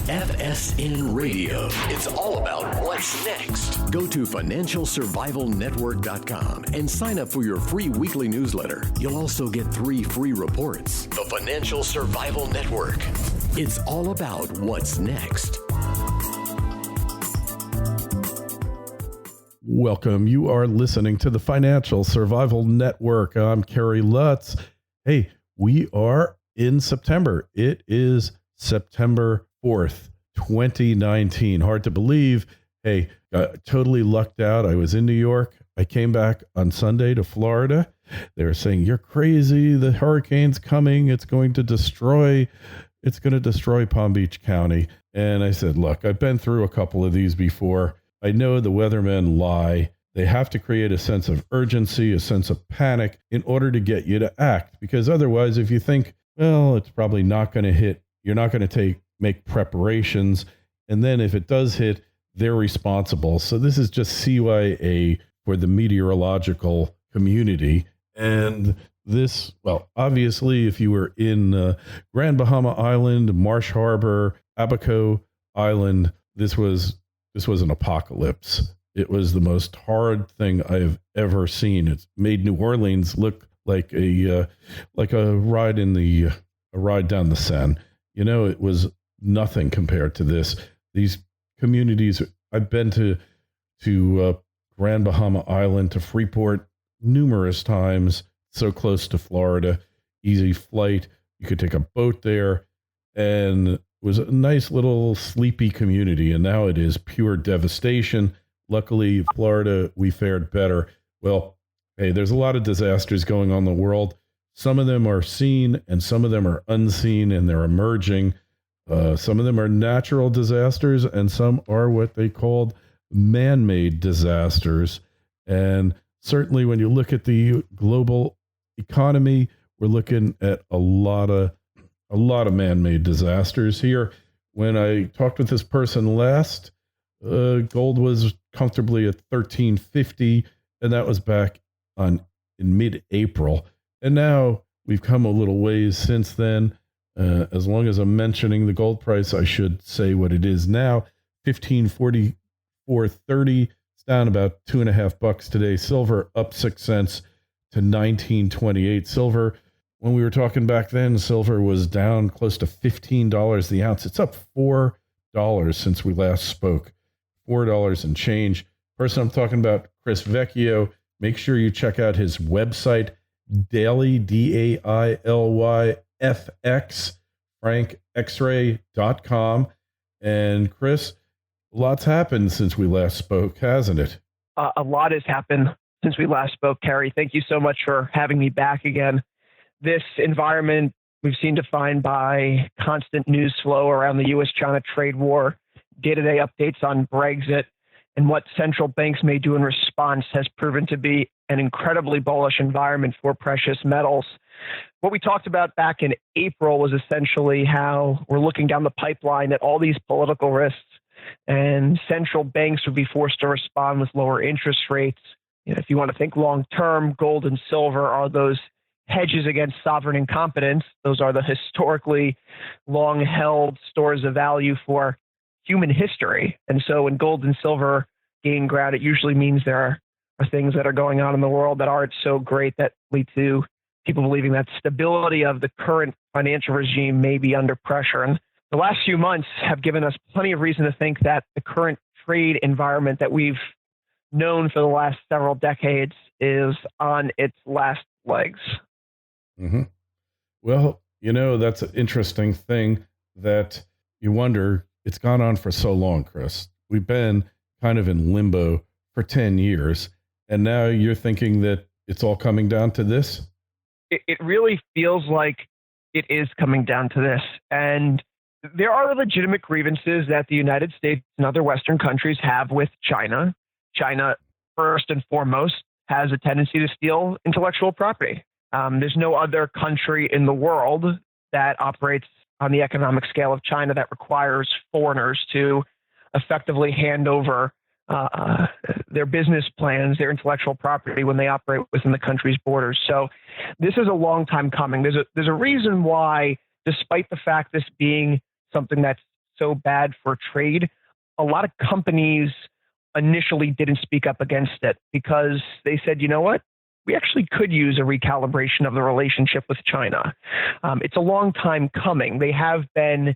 FSN Radio. It's all about what's next. Go to financialsurvivalnetwork.com and sign up for your free weekly newsletter. You'll also get 3 free reports. The Financial Survival Network. It's all about what's next. Welcome. You are listening to the Financial Survival Network. I'm Kerry Lutz. Hey, we are in September. It is September 4th, 2019. Hard to believe. Hey, got totally lucked out. I was in New York. I came back on Sunday to Florida. They were saying, you're crazy. The hurricane's coming. It's going to destroy Palm Beach County. And I said, look, I've been through a couple of these before. I know the weathermen lie. They have to create a sense of urgency, a sense of panic in order to get you to act. Because otherwise, if you think, well, it's probably not going to hit, you're not going to make preparations. And then if it does hit, they're responsible. So this is just CYA for the meteorological community. And this, well, obviously, if you were in Grand Bahama Island, Marsh Harbor, Abaco Island, this was an apocalypse. It was the most horrid thing I have ever seen. It's made New Orleans look like a ride down the Seine. You know, it was nothing compared to this. These communities, I've been to Grand Bahama Island, to Freeport numerous times, so close to Florida, easy flight. You could take a boat there, and it was a nice little sleepy community, and now it is pure devastation. Luckily, Florida, we fared better. Well, hey, there's a lot of disasters going on in the world. Some of them are seen and some of them are unseen, and they're emerging. Some of them are natural disasters and some are what they called man-made disasters. And certainly when you look at the global economy, we're looking at a lot of man-made disasters here. When I talked with this person last, gold was comfortably at $1,350, and that was back in mid-April. And now we've come a little ways since then. As long as I'm mentioning the gold price, I should say what it is now. $1,544.30. It's down about $2.50 today. Silver up 6 cents to $19.28. Silver, when we were talking back then, silver was down close to $15 the ounce. It's up $4 since we last spoke. $4 and change. Person I'm talking about, Chris Vecchio. Make sure you check out his website, Daily, DAILYFX, frankxray.com. And Chris, lots happened since we last spoke, hasn't it? A lot has happened since we last spoke, Kerry. Thank you so much for having me back again. This environment we've seen defined by constant news flow around the U.S. China trade war, day-to-day updates on Brexit, and what central banks may do in response has proven to be an incredibly bullish environment for precious metals. What we talked about back in April was essentially how we're looking down the pipeline at all these political risks, and central banks would be forced to respond with lower interest rates. You know, if you want to think long-term, gold and silver are those hedges against sovereign incompetence. Those are the historically long-held stores of value for human history. And so when gold and silver gain ground, it usually means there are things that are going on in the world that aren't so great that lead to people believing that stability of the current financial regime may be under pressure. And the last few months have given us plenty of reason to think that the current trade environment that we've known for the last several decades is on its last legs. Mm-hmm. Well, you know, that's an interesting thing that you wonder. It's gone on for so long, Chris. We've been kind of in limbo for 10 years, and now you're thinking that it's all coming down to this? It really feels like it is coming down to this. And there are legitimate grievances that the United States and other Western countries have with China. China, first and foremost, has a tendency to steal intellectual property. There's no other country in the world that operates on the economic scale of China that requires foreigners to effectively hand over their business plans, their intellectual property when they operate within the country's borders. So this is a long time coming. There's a reason why, despite the fact this being something that's so bad for trade, a lot of companies initially didn't speak up against it because they said, you know what? We actually could use a recalibration of the relationship with China. It's a long time coming. They have been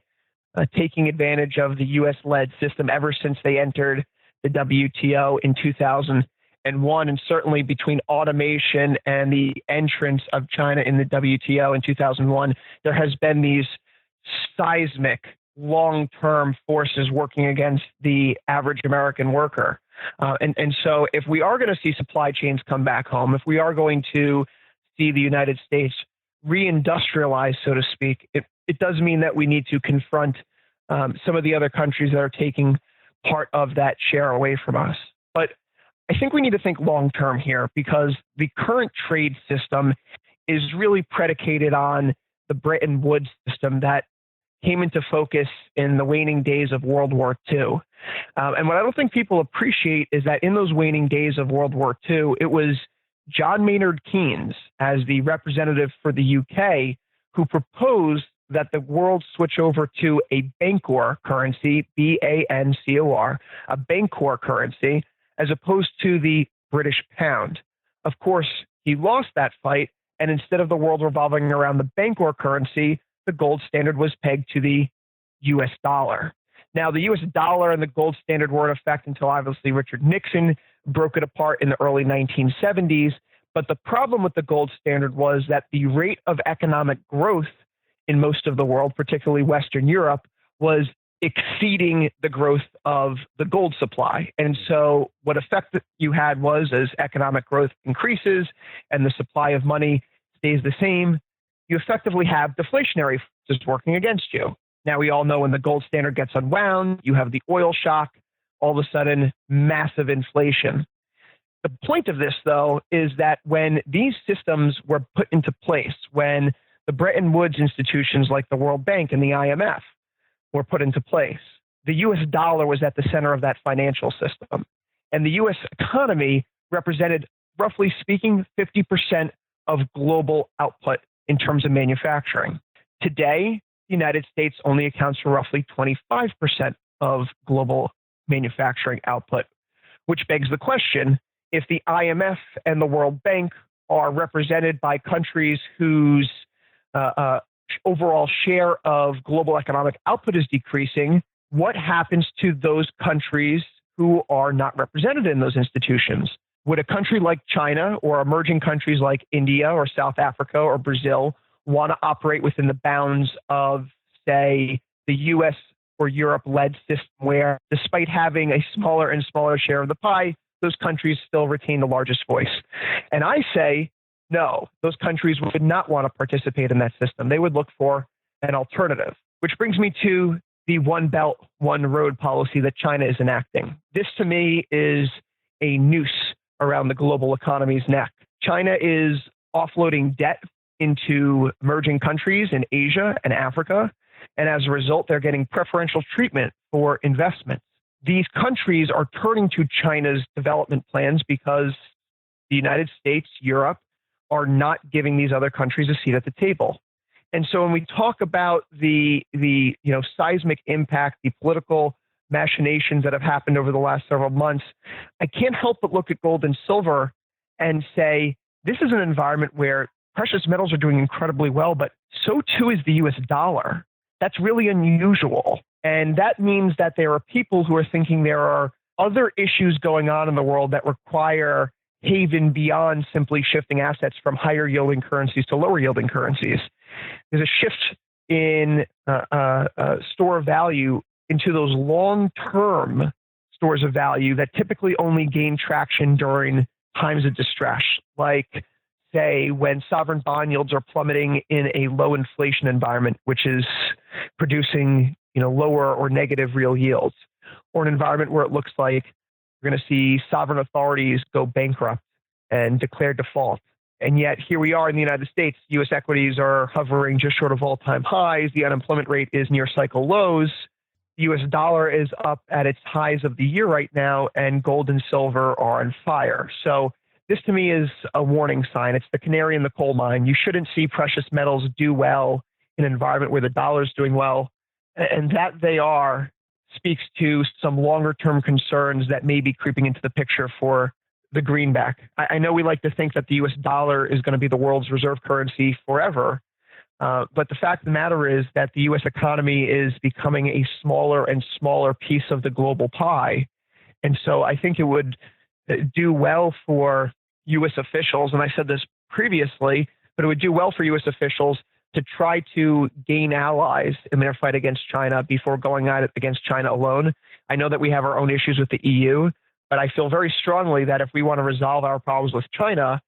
taking advantage of the U.S.-led system ever since they entered the WTO in 2001, and certainly between automation and the entrance of China in the WTO in 2001, there has been these seismic long-term forces working against the average American worker. And so if we are going to see supply chains come back home, if we are going to see the United States reindustrialize, so to speak, it does mean that we need to confront some of the other countries that are taking part of that share away from us. But I think we need to think long-term here because the current trade system is really predicated on the Bretton Woods system that came into focus in the waning days of World War II. And what I don't think people appreciate is that in those waning days of World War II, it was John Maynard Keynes, as the representative for the UK, who proposed that the world switch over to a Bancor currency, B-A-N-C-O-R, a Bancor currency, as opposed to the British pound. Of course, he lost that fight, and instead of the world revolving around the Bancor currency, the gold standard was pegged to the U.S. dollar. Now, the U.S. dollar and the gold standard were in effect until obviously Richard Nixon broke it apart in the early 1970s. But the problem with the gold standard was that the rate of economic growth in most of the world, particularly Western Europe, was exceeding the growth of the gold supply. And so what effect that you had was as economic growth increases and the supply of money stays the same, you effectively have deflationary forces working against you. Now, we all know when the gold standard gets unwound, you have the oil shock, all of a sudden, massive inflation. The point of this, though, is that when these systems were put into place, when the Bretton Woods institutions like the World Bank and the IMF were put into place, the U.S. dollar was at the center of that financial system. And the U.S. economy represented, roughly speaking, 50% of global output in terms of manufacturing. Today, the United States only accounts for roughly 25% of global manufacturing output, which begs the question, if the IMF and the World Bank are represented by countries whose overall share of global economic output is decreasing, what happens to those countries who are not represented in those institutions? Would a country like China or emerging countries like India or South Africa or Brazil want to operate within the bounds of, say, the U.S. or Europe-led system where, despite having a smaller and smaller share of the pie, those countries still retain the largest voice? And I say, no, those countries would not want to participate in that system. They would look for an alternative, which brings me to the One Belt, One Road policy that China is enacting. This, to me, is a noose around the global economy's neck. China is offloading debt into emerging countries in Asia and Africa, and as a result, they're getting preferential treatment for investments. These countries are turning to China's development plans because the United States, Europe, are not giving these other countries a seat at the table. And so when we talk about the seismic impact, the political machinations that have happened over the last several months, I can't help but look at gold and silver and say, this is an environment where precious metals are doing incredibly well, but so too is the US dollar. That's really unusual. And that means that there are people who are thinking there are other issues going on in the world that require haven beyond simply shifting assets from higher yielding currencies to lower yielding currencies. There's a shift in store of value into those long-term stores of value that typically only gain traction during times of distress, like, say, when sovereign bond yields are plummeting in a low inflation environment, which is producing lower or negative real yields, or an environment where it looks like we're going to see sovereign authorities go bankrupt and declare default. And yet here we are in the United States, U.S. equities are hovering just short of all-time highs. The unemployment rate is near cycle lows. The U.S. dollar is up at its highs of the year right now, and gold and silver are on fire. So this to me is a warning sign. It's the canary in the coal mine. You shouldn't see precious metals do well in an environment where the dollar is doing well. And that they are speaks to some longer term concerns that may be creeping into the picture for the greenback. I know we like to think that the US dollar is going to be the world's reserve currency forever. But the fact of the matter is that the U.S. economy is becoming a smaller and smaller piece of the global pie. And so I think it would do well for U.S. officials, and I said this previously, but it would do well for U.S. officials to try to gain allies in their fight against China before going at it against China alone. I know that we have our own issues with the EU, but I feel very strongly that if we want to resolve our problems with China,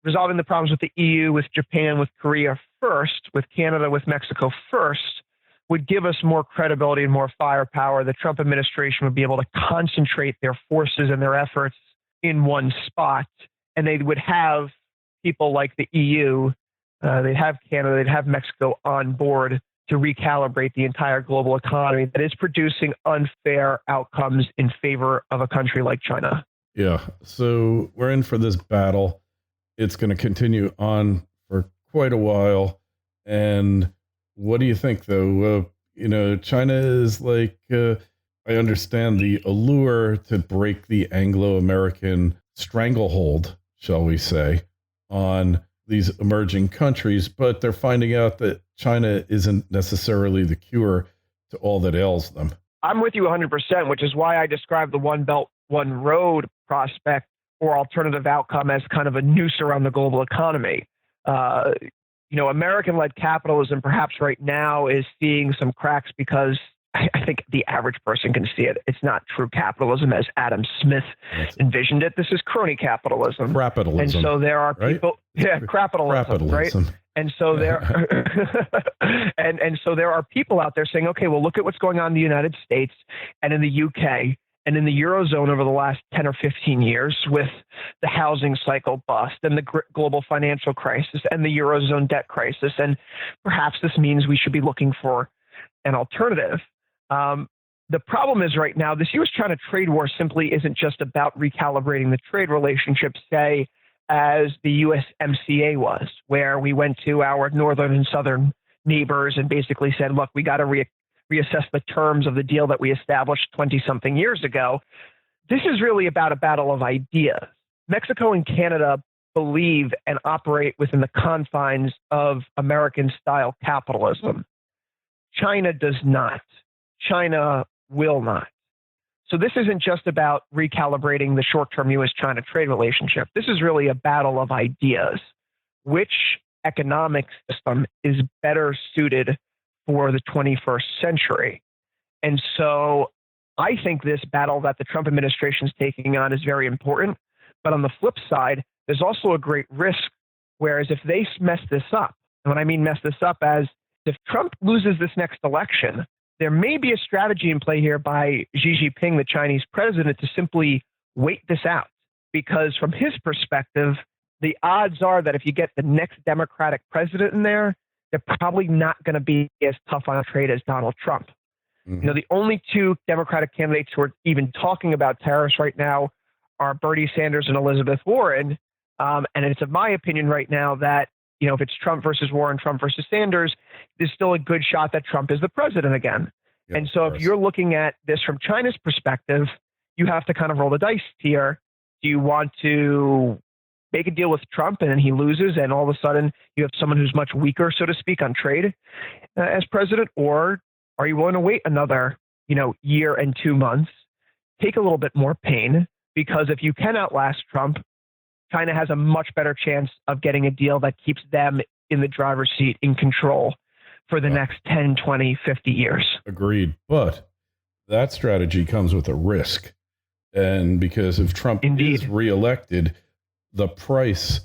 resolving the problems with the EU, with Japan, with Korea first, with Canada, with Mexico first, would give us more credibility and more firepower. The Trump administration would be able to concentrate their forces and their efforts in one spot, and they would have people like the EU, they'd have Canada, they'd have Mexico on board to recalibrate the entire global economy that is producing unfair outcomes in favor of a country like China. Yeah, so we're in for this battle. It's going to continue on for quite a while. And what do you think, though? China is like, I understand the allure to break the Anglo-American stranglehold, shall we say, on these emerging countries, but they're finding out that China isn't necessarily the cure to all that ails them. I'm with you 100%, which is why I describe the One Belt, One Road prospect or alternative outcome as kind of a noose around the global economy. American-led capitalism perhaps right now is seeing some cracks because I think the average person can see it. It's not true capitalism as Adam Smith envisioned it. This is crony capitalism. Crapitalism. And so there are people, right? Crapitalism, right? And so there, and so there are people out there saying, okay, well, look at what's going on in the United States and in the UK and in the Eurozone over the last 10 or 15 years with the housing cycle bust and the global financial crisis and the Eurozone debt crisis. And perhaps this means we should be looking for an alternative. The problem is right now, this U.S.-China trade war simply isn't just about recalibrating the trade relationship, say, as the USMCA was, where we went to our northern and southern neighbors and basically said, look, we got to reassess the terms of the deal that we established 20-something years ago. This is really about a battle of ideas. Mexico and Canada believe and operate within the confines of American-style capitalism. China does not. China will not. So this isn't just about recalibrating the short-term U.S.-China trade relationship. This is really a battle of ideas. Which economic system is better suited for the 21st century? And so I think this battle that the Trump administration is taking on is very important. But on the flip side, there's also a great risk, whereas if they mess this up, and when I mean mess this up as if Trump loses this next election, there may be a strategy in play here by Xi Jinping, the Chinese president, to simply wait this out. Because from his perspective, the odds are that if you get the next Democratic president in there, they're probably not going to be as tough on trade as Donald Trump. Mm-hmm. The only two Democratic candidates who are even talking about tariffs right now are Bernie Sanders and Elizabeth Warren. And it's of my opinion right now that, if it's Trump versus Warren, Trump versus Sanders, there's still a good shot that Trump is the president again. Yep, and so if you're looking at this from China's perspective, you have to kind of roll the dice here. Do you want to make a deal with Trump and then he loses and all of a sudden you have someone who's much weaker, so to speak, on trade as president? Or are you willing to wait another, year and 2 months, take a little bit more pain? Because if you can outlast Trump, China has a much better chance of getting a deal that keeps them in the driver's seat, in control for the next 10, 20, 50 years. Agreed. But that strategy comes with a risk. And because if Trump is reelected, the price,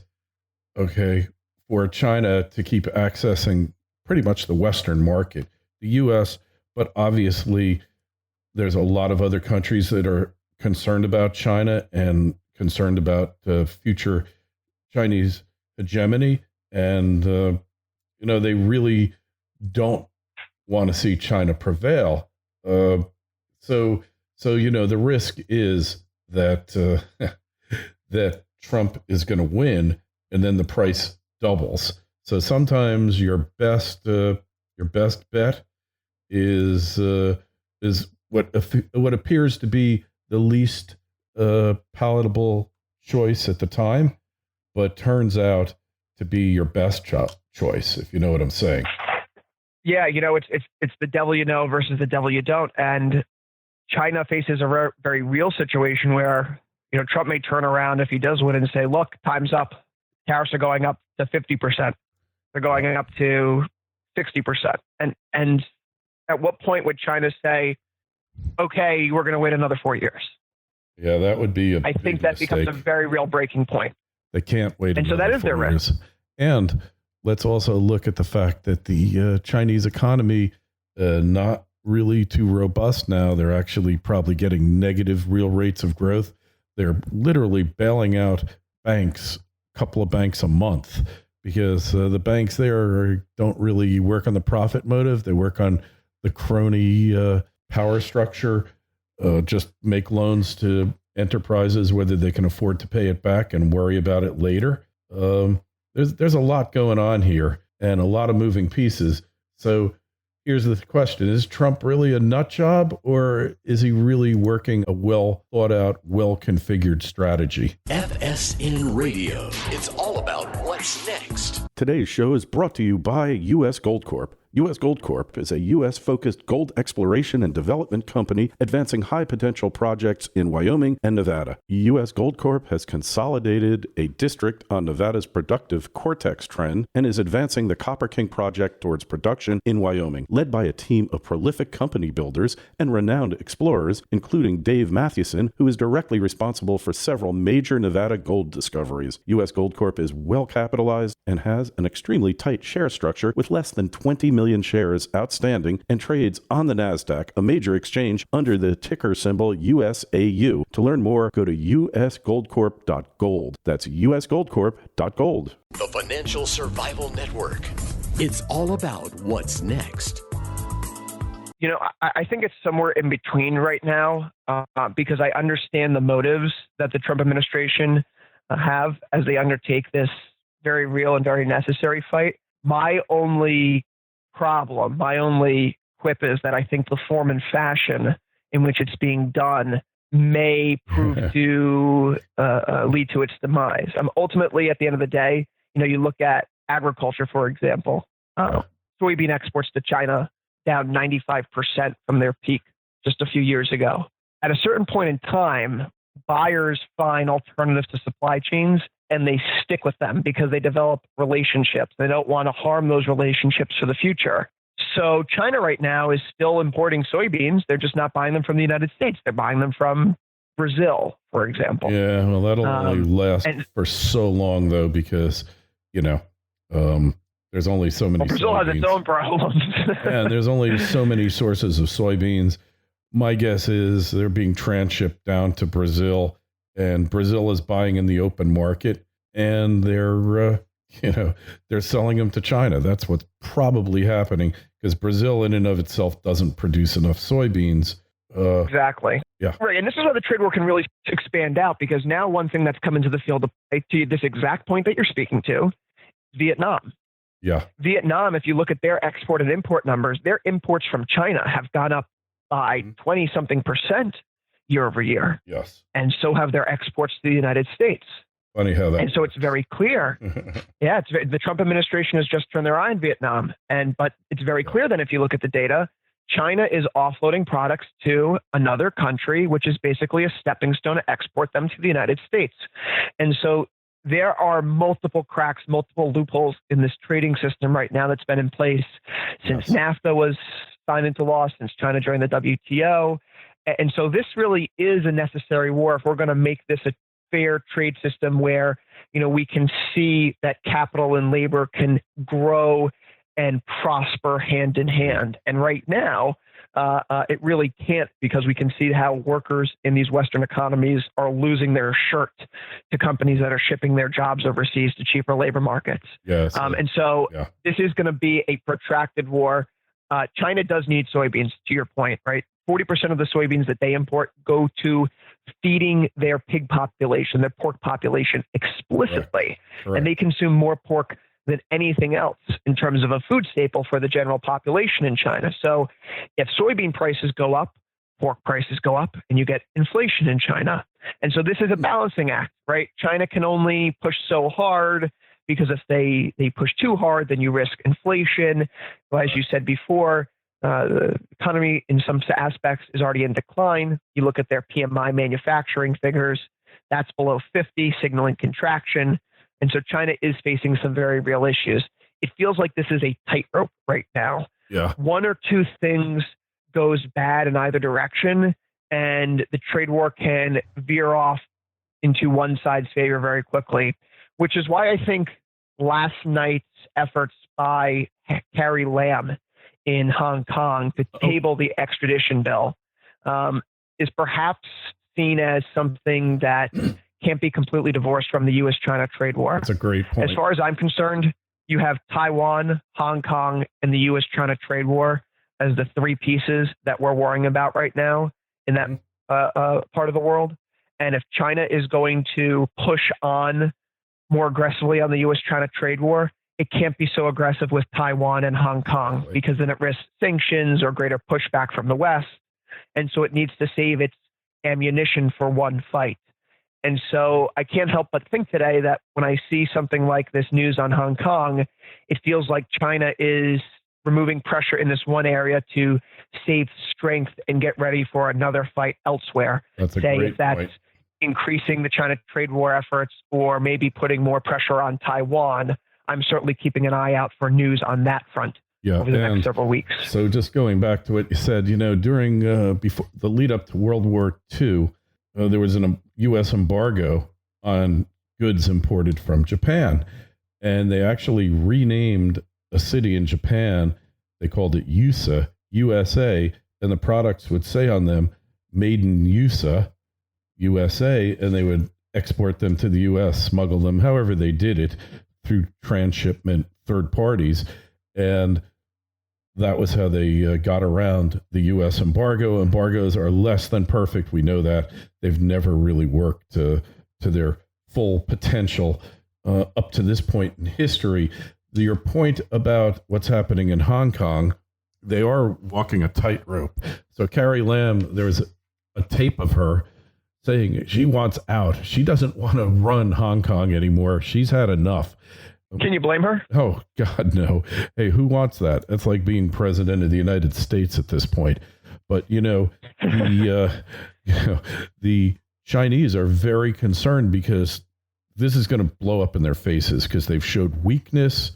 for China to keep accessing pretty much the Western market, the U.S., but obviously there's a lot of other countries that are concerned about China and concerned about future Chinese hegemony. And, they really don't want to see China prevail. So the risk is that, that Trump is going to win and then the price doubles. So sometimes your best bet is what appears to be the least palatable choice at the time, but turns out to be your best choice, if you know what I'm saying. Yeah, it's the devil you know versus the devil you don't, and China faces a very real situation where Trump may turn around if he does win and say, "Look, time's up. Tariffs are going up to 50%. They're going up to 60%." And at what point would China say, "Okay, we're going to wait another 4 years"? Yeah, that would be I think that becomes a very real breaking point. They can't wait. And so that is their risk. And let's also look at the fact that the Chinese economy, not really too robust now. They're actually probably getting negative real rates of growth. They're literally bailing out banks, a couple of banks a month, because the banks there don't really work on the profit motive. They work on the crony power structure, just make loans to enterprises, whether they can afford to pay it back and worry about it later. There's a lot going on here and a lot of moving pieces. So here's the question. Is Trump really a nut job, or is he really working a well thought out, well configured strategy? FSN Radio. It's all about what's next. Today's show is brought to you by U.S. Gold Corp. U.S. Gold Corp is a U.S.-focused gold exploration and development company advancing high-potential projects in Wyoming and Nevada. U.S. Gold Corp has consolidated a district on Nevada's productive Cortex trend and is advancing the Copper King project towards production in Wyoming. Led by a team of prolific company builders and renowned explorers, including Dave Mathewson, who is directly responsible for several major Nevada gold discoveries. U.S. Gold Corp is well-capitalized and has an extremely tight share structure with less than 20 million shares outstanding and trades on the NASDAQ, a major exchange, under the ticker symbol USAU. To learn more, go to usgoldcorp.gold. That's usgoldcorp.gold. The Financial Survival Network. It's all about what's next. I think it's somewhere in between right now because I understand the motives that the Trump administration have as they undertake this very real and very necessary fight. My only quip is that I think the form and fashion in which it's being done may prove to lead to its demise. Ultimately, at the end of the day, you look at agriculture, for example, soybean exports to China down 95% from their peak just a few years ago. At a certain point in time, buyers find alternatives to supply chains and they stick with them because they develop relationships. They don't want to harm those relationships for the future. So China right now is still importing soybeans. They're just not buying them from the United States. They're buying them from Brazil, for example. Yeah, well, that'll only last for so long, though, because, there's only so many Brazil soybeans. Has its own problems. And there's only so many sources of soybeans. My guess is they're being transshipped down to Brazil, and Brazil is buying in the open market, and they're selling them to China. That's what's probably happening, because Brazil in and of itself doesn't produce enough soybeans. Exactly. Yeah. Right. And this is where the trade war can really expand out, because now one thing that's come into the field to this exact point that you're speaking to, Vietnam. Yeah. Vietnam, if you look at their export and import numbers, their imports from China have gone up by 20-something% year over year. Yes. And so have their exports to the United States. Funny how that. And so it's very clear. Yeah, the Trump administration has just turned their eye on Vietnam. But it's very clear then if you look at the data, China is offloading products to another country, which is basically a stepping stone to export them to the United States. And so there are multiple cracks, multiple loopholes in this trading system right now that's been in place since NAFTA was signed into law, since China joined the WTO. And so this really is a necessary war if we're going to make this a fair trade system where, we can see that capital and labor can grow and prosper hand in hand. And right now, it really can't, because we can see how workers in these Western economies are losing their shirt to companies that are shipping their jobs overseas to cheaper labor markets. Yes. And so this is going to be a protracted war. China does need soybeans, to your point, right? 40% of the soybeans that they import go to feeding their pig population, their pork population explicitly. Correct. And they consume more pork than anything else in terms of a food staple for the general population in China. So if soybean prices go up, pork prices go up, and you get inflation in China. And so this is a balancing act, right? China can only push so hard, because if they push too hard, then you risk inflation. Well, as you said before, the economy in some aspects is already in decline. You look at their PMI manufacturing figures, that's below 50, signaling contraction. And so China is facing some very real issues. It feels like this is a tightrope right now. Yeah. One or two things goes bad in either direction, and the trade war can veer off into one side's favor very quickly, which is why I think last night's efforts by Carrie Lam in Hong Kong to table the extradition bill is perhaps seen as something that can't be completely divorced from the U.S. China trade war. That's a great point. As far as I'm concerned, you have Taiwan, Hong Kong, and the U.S. China trade war as the three pieces that we're worrying about right now in that part of the world. And if China is going to push on more aggressively on the U.S.-China trade war, it can't be so aggressive with Taiwan and Hong Kong, because then it risks sanctions or greater pushback from the West. And so it needs to save its ammunition for one fight. And so I can't help but think today that when I see something like this news on Hong Kong, it feels like China is removing pressure in this one area to save strength and get ready for another fight elsewhere. That's a Say great if that's point. increasing the China trade war efforts or maybe putting more pressure on Taiwan. I'm certainly keeping an eye out for news on that front over the next several weeks. So just going back to what you said, during before the lead up to World War II, there was a U.S. embargo on goods imported from Japan, and they actually renamed a city in Japan. They called it USA, USA, and the products would say on them, made in USA, and they would export them to the U.S., smuggle them, however they did it, through transshipment third parties. And that was how they got around the U.S. embargo. Embargoes are less than perfect. We know that. They've never really worked to their full potential up to this point in history. Your point about what's happening in Hong Kong, they are walking a tightrope. So Carrie Lam, there was a tape of her saying she wants out. She doesn't want to run Hong Kong anymore. She's had enough. Can you blame her? Oh, God, no. Hey, who wants that? That's like being president of the United States at this point. But, the Chinese are very concerned because this is going to blow up in their faces, because they've showed weakness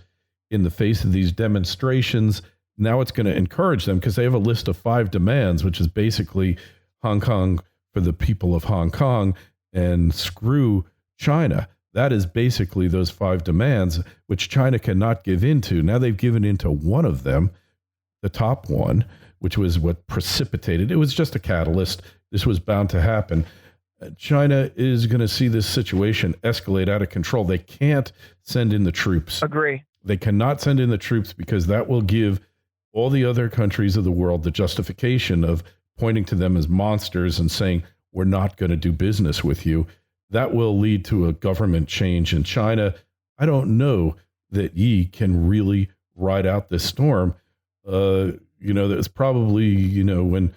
in the face of these demonstrations. Now it's going to encourage them, because they have a list of 5 demands, which is basically Hong Kong for the people of Hong Kong and screw China. That is basically those 5 demands, which China cannot give into. Now they've given into one of them, the top one, which was what precipitated. It was just a catalyst. This was bound to happen. China is going to see this situation escalate out of control. They can't send in the troops. Agree. They cannot send in the troops, because that will give all the other countries of the world the justification of pointing to them as monsters and saying, we're not going to do business with you. That will lead to a government change in China. I don't know that Yi can really ride out this storm. That's probably, when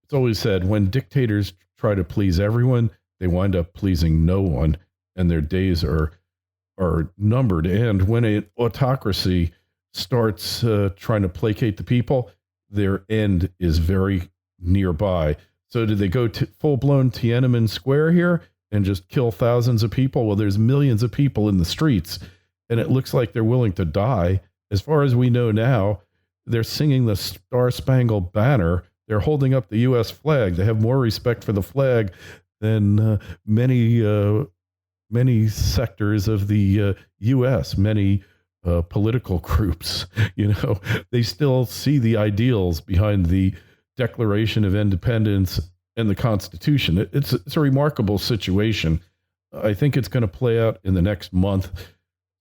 it's always said, when dictators try to please everyone, they wind up pleasing no one, and their days are numbered. And when an autocracy starts trying to placate the people, their end is very nearby. So did they go to full-blown Tiananmen Square here and just kill thousands of people? Well, there's millions of people in the streets, and it looks like they're willing to die. As far as we know now, they're singing the Star-Spangled Banner. They're holding up the U.S. flag. They have more respect for the flag than many sectors of the U.S., many political groups. They still see the ideals behind the Declaration of Independence and the Constitution. It's a remarkable situation. I think it's going to play out in the next month.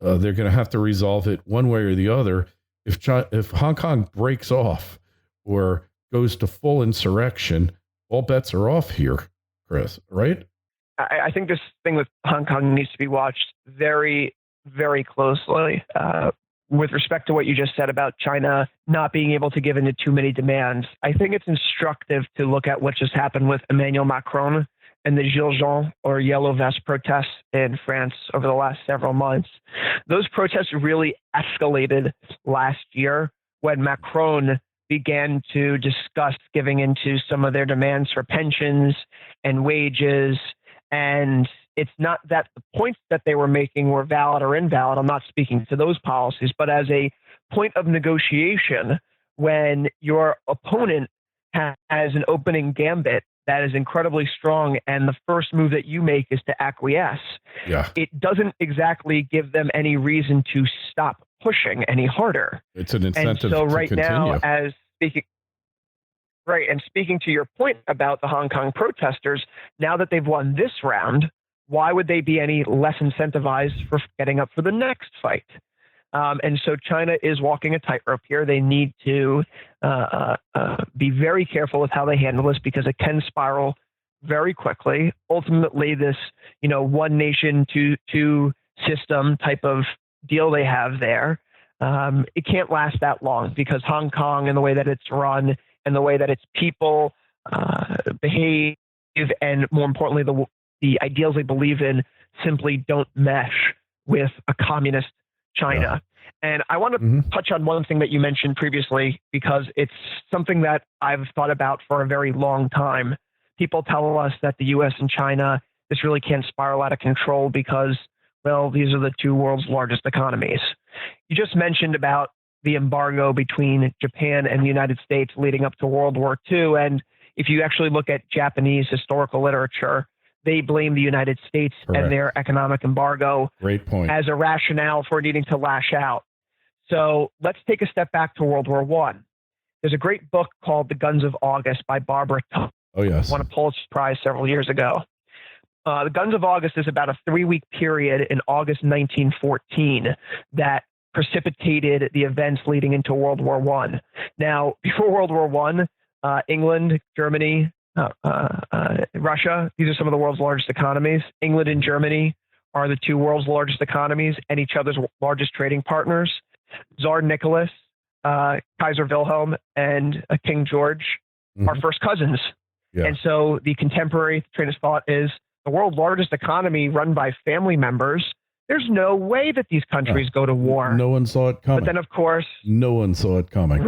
They're going to have to resolve it one way or the other. If Hong Kong breaks off or goes to full insurrection, all bets are off here, Chris, right? I think this thing with Hong Kong needs to be watched very very closely. With respect to what you just said about China not being able to give in to too many demands, I think it's instructive to look at what just happened with Emmanuel Macron and the Gilets jaunes or yellow vest protests in France over the last several months. Those protests really escalated last year when Macron began to discuss giving into some of their demands for pensions and wages. And it's not that the points that they were making were valid or invalid. I'm not speaking to those policies, but as a point of negotiation, when your opponent has an opening gambit that is incredibly strong and the first move that you make is to acquiesce, it doesn't exactly give them any reason to stop pushing any harder. It's an incentive and so to right continue. Now, speaking to your point about the Hong Kong protesters, now that they've won this round, why would they be any less incentivized for getting up for the next fight? And so China is walking a tightrope here. They need to be very careful with how they handle this because it can spiral very quickly. Ultimately, this one nation, two system type of deal they have there, it can't last that long because Hong Kong and the way that it's run and the way that its people behave and more importantly, the ideals they believe in simply don't mesh with a communist China. And I want to touch on one thing that you mentioned previously because it's something that I've thought about for a very long time. People tell us that the U.S. and China, this really can't spiral out of control because, well, these are the two world's largest economies. You just mentioned about the embargo between Japan and the United States leading up to World War II. And if you actually look at Japanese historical literature, they blame the United States and their economic embargo as a rationale for needing to lash out. So let's take a step back to World War I. There's a great book called The Guns of August by Barbara Tuck. Oh, yes. Won a Pulitzer Prize several years ago. The Guns of August is about a 3-week period in August 1914 that precipitated the events leading into World War I. Now, before World War I, England, Germany, Russia, these are some of the world's largest economies. England and Germany are the two world's largest economies and each other's largest trading partners. Tsar Nicholas, Kaiser Wilhelm, and King George are first cousins. Yeah. And so the contemporary train of thought is the world's largest economy run by family members. There's no way that these countries go to war. No one saw it coming. But then, of course, no one saw it coming.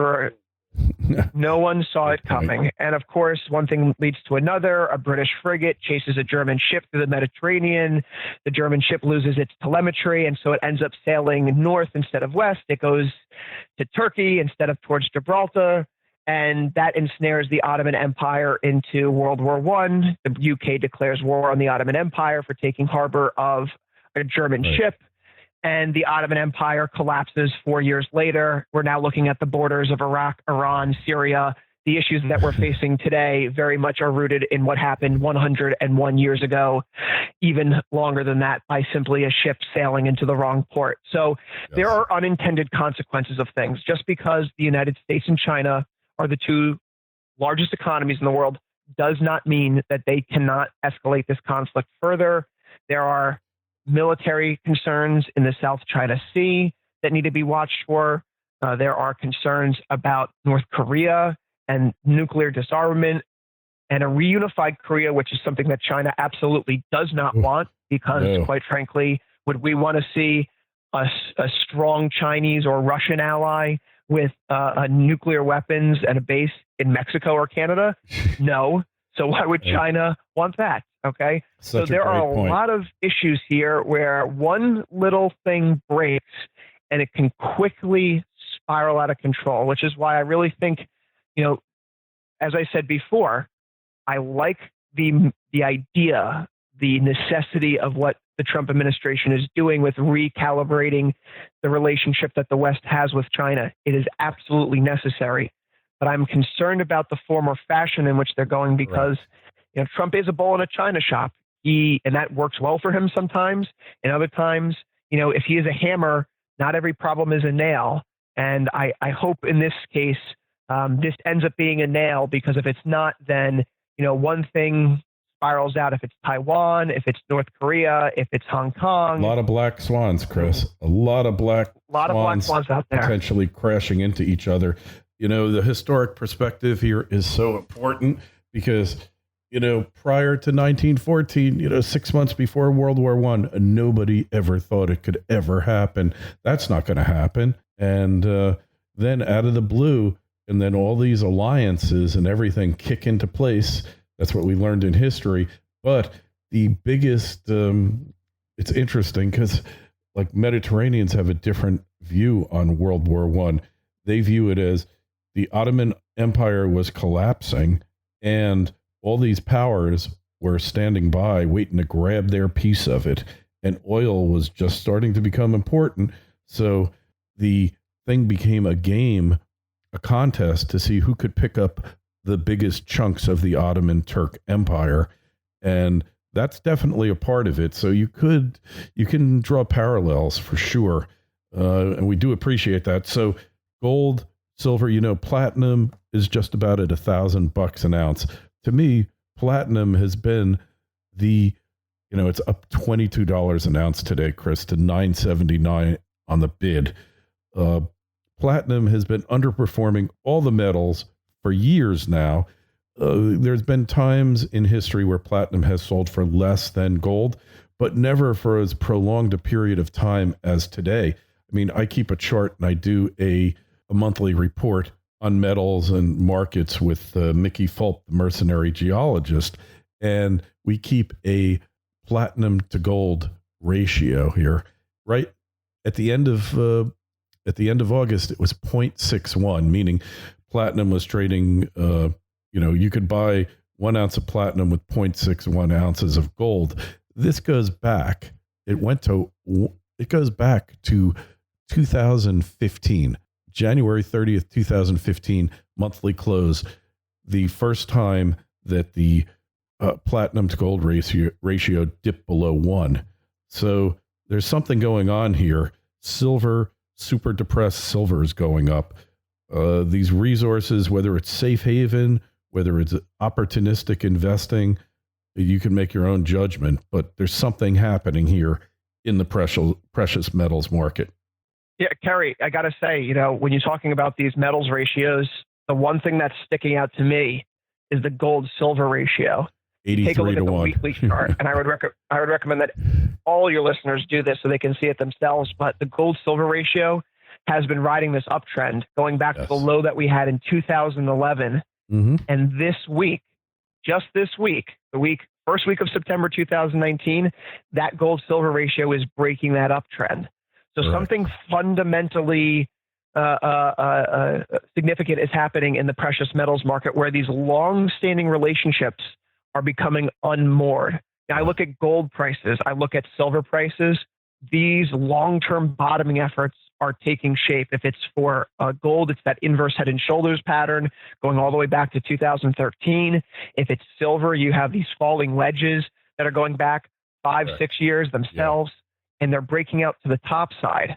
No one saw it coming. And of course, one thing leads to another. A British frigate chases a German ship through the Mediterranean. The German ship loses its telemetry, and so it ends up sailing north instead of west. It goes to Turkey instead of towards Gibraltar. And that ensnares the Ottoman Empire into World War I. The UK declares war on the Ottoman Empire for taking harbor of a German ship. And the Ottoman Empire collapses 4 years later. We're now looking at the borders of Iraq, Iran, Syria. The issues that we're facing today very much are rooted in what happened 101 years ago, even longer than that, by simply a ship sailing into the wrong port. So there are unintended consequences of things. Just because the United States and China are the two largest economies in the world does not mean that they cannot escalate this conflict further. There are military concerns in the South China Sea that need to be watched for. There are concerns about North Korea and nuclear disarmament and a reunified Korea, which is something that China absolutely does not want because, quite frankly, would we want to see a strong Chinese or Russian ally with nuclear weapons and a base in Mexico or Canada? No. So why would China want that? Okay. So there are a lot of issues here where one little thing breaks and it can quickly spiral out of control, which is why I really think, as I said before, I like the idea, the necessity of what the Trump administration is doing with recalibrating the relationship that the West has with China. It is absolutely necessary. But I'm concerned about the form or fashion in which they're going because Trump is a bull in a china shop. And that works well for him sometimes. And other times, if he is a hammer, not every problem is a nail. And I hope in this case, this ends up being a nail because if it's not, then, one thing spirals out, if it's Taiwan, if it's North Korea, if it's Hong Kong. A lot of black swans, Chris. A lot of black swans out there. Potentially crashing into each other. The historic perspective here is so important because, prior to 1914, 6 months before World War I, nobody ever thought it could ever happen. That's not going to happen. And then out of the blue, and then all these alliances and everything kick into place. That's what we learned in history. But the biggest, it's interesting because like Mediterraneans have a different view on World War I. They view it as the Ottoman Empire was collapsing and all these powers were standing by waiting to grab their piece of it. And oil was just starting to become important. So the thing became a game, a contest to see who could pick up the biggest chunks of the Ottoman Turk Empire. And that's definitely a part of it. So you can draw parallels for sure. And we do appreciate that. So gold, silver, platinum is just about at $1,000 an ounce. To me, platinum has been it's up $22 an ounce today, Chris, to $9.79 on the bid. Platinum has been underperforming all the metals for years now. There's been times in history where platinum has sold for less than gold, but never for as prolonged a period of time as today. I mean, I keep a chart and I do a monthly report on metals and markets with Mickey Fulp, the mercenary geologist, and we keep a platinum to gold ratio here. Right at the end of August, it was 0.61, meaning platinum was trading. You could buy 1 ounce of platinum with 0.61 ounces of gold. This goes back. It goes back to 2015. January 30th, 2015, monthly close, the first time that the platinum to gold ratio dipped below 1. So there's something going on here. Silver, super depressed silver is going up. These resources, whether it's safe haven, whether it's opportunistic investing, you can make your own judgment, but there's something happening here in the precious metals market. Yeah, Kerry, I got to say, when you're talking about these metals ratios, the one thing that's sticking out to me is the gold-silver ratio. 83 Take a look to at the 1. weekly chart, and I would recommend that all your listeners do this so they can see it themselves. But the gold-silver ratio has been riding this uptrend, going back to the low that we had in 2011. Mm-hmm. And this week, just this week, first week of September 2019, that gold-silver ratio is breaking that uptrend. So something fundamentally significant is happening in the precious metals market where these long-standing relationships are becoming unmoored. Now, I look at gold prices. I look at silver prices. These long-term bottoming efforts are taking shape. If it's for gold, it's that inverse head and shoulders pattern going all the way back to 2013. If it's silver, you have these falling wedges that are going back 5-6 years themselves. Yeah. And they're breaking out to the top side.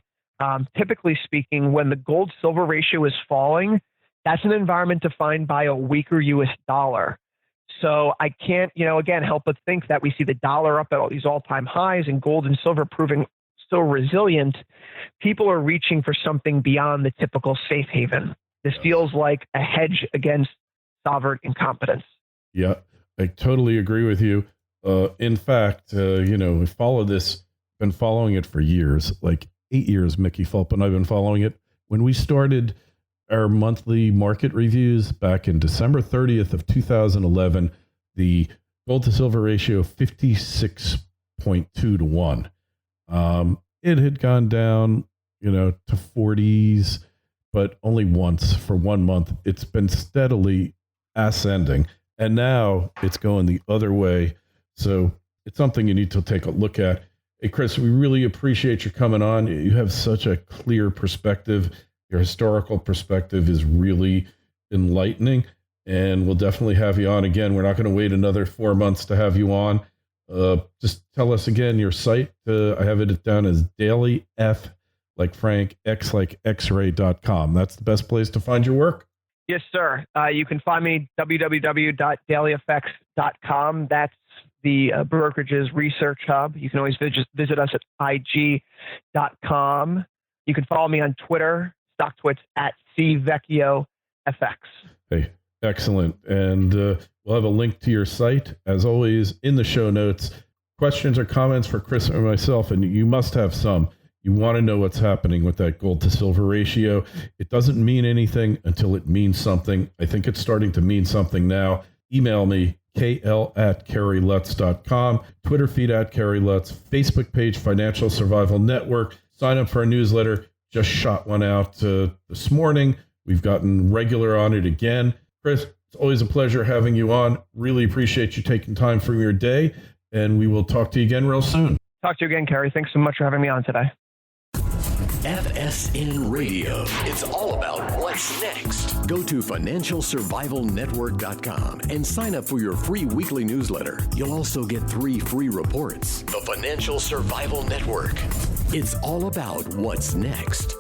Typically speaking, when the gold-silver ratio is falling, that's an environment defined by a weaker U.S. dollar. So I can't, again, help but think that we see the dollar up at all these all-time highs and gold and silver proving so resilient. People are reaching for something beyond the typical safe haven. This feels like a hedge against sovereign incompetence. Yeah, I totally agree with you. In fact, we follow this. Been following it for years, like 8 years, Mickey Fulp and I've been following it. When we started our monthly market reviews back in December 30th of 2011, the gold to silver ratio 56.2 to 1. It had gone down, to 40s, but only once for 1 month. It's been steadily ascending, and now it's going the other way. So it's something you need to take a look at. Hey, Chris, we really appreciate you coming on. You have such a clear perspective. Your historical perspective is really enlightening, and we'll definitely have you on again. We're not going to wait another 4 months to have you on. Just tell us again your site. I have it down as Daily F like Frank, X like X-ray.com. That's the best place to find your work. Yes, sir. You can find me www.dailyeffects.com. That's the brokerage's research hub. You can always visit us at IG.com. You can follow me on Twitter, StockTwits at CVecchioFX. Hey, excellent. And we'll have a link to your site, as always, in the show notes. Questions or comments for Chris or myself, and you must have some. You want to know what's happening with that gold to silver ratio. It doesn't mean anything until it means something. I think it's starting to mean something now. Email me, kl@kerrylutz.com, Twitter feed @KerryLutz, Facebook page, Financial Survival Network. Sign up for our newsletter. Just shot one out this morning. We've gotten regular on it again. Chris, it's always a pleasure having you on. Really appreciate you taking time from your day, and we will talk to you again real soon. Talk to you again, Kerry. Thanks so much for having me on today. FSN Radio. It's all about what's next. Go to financialsurvivalnetwork.com and sign up for your free weekly newsletter. You'll also get 3 free reports. The Financial Survival Network. It's all about what's next.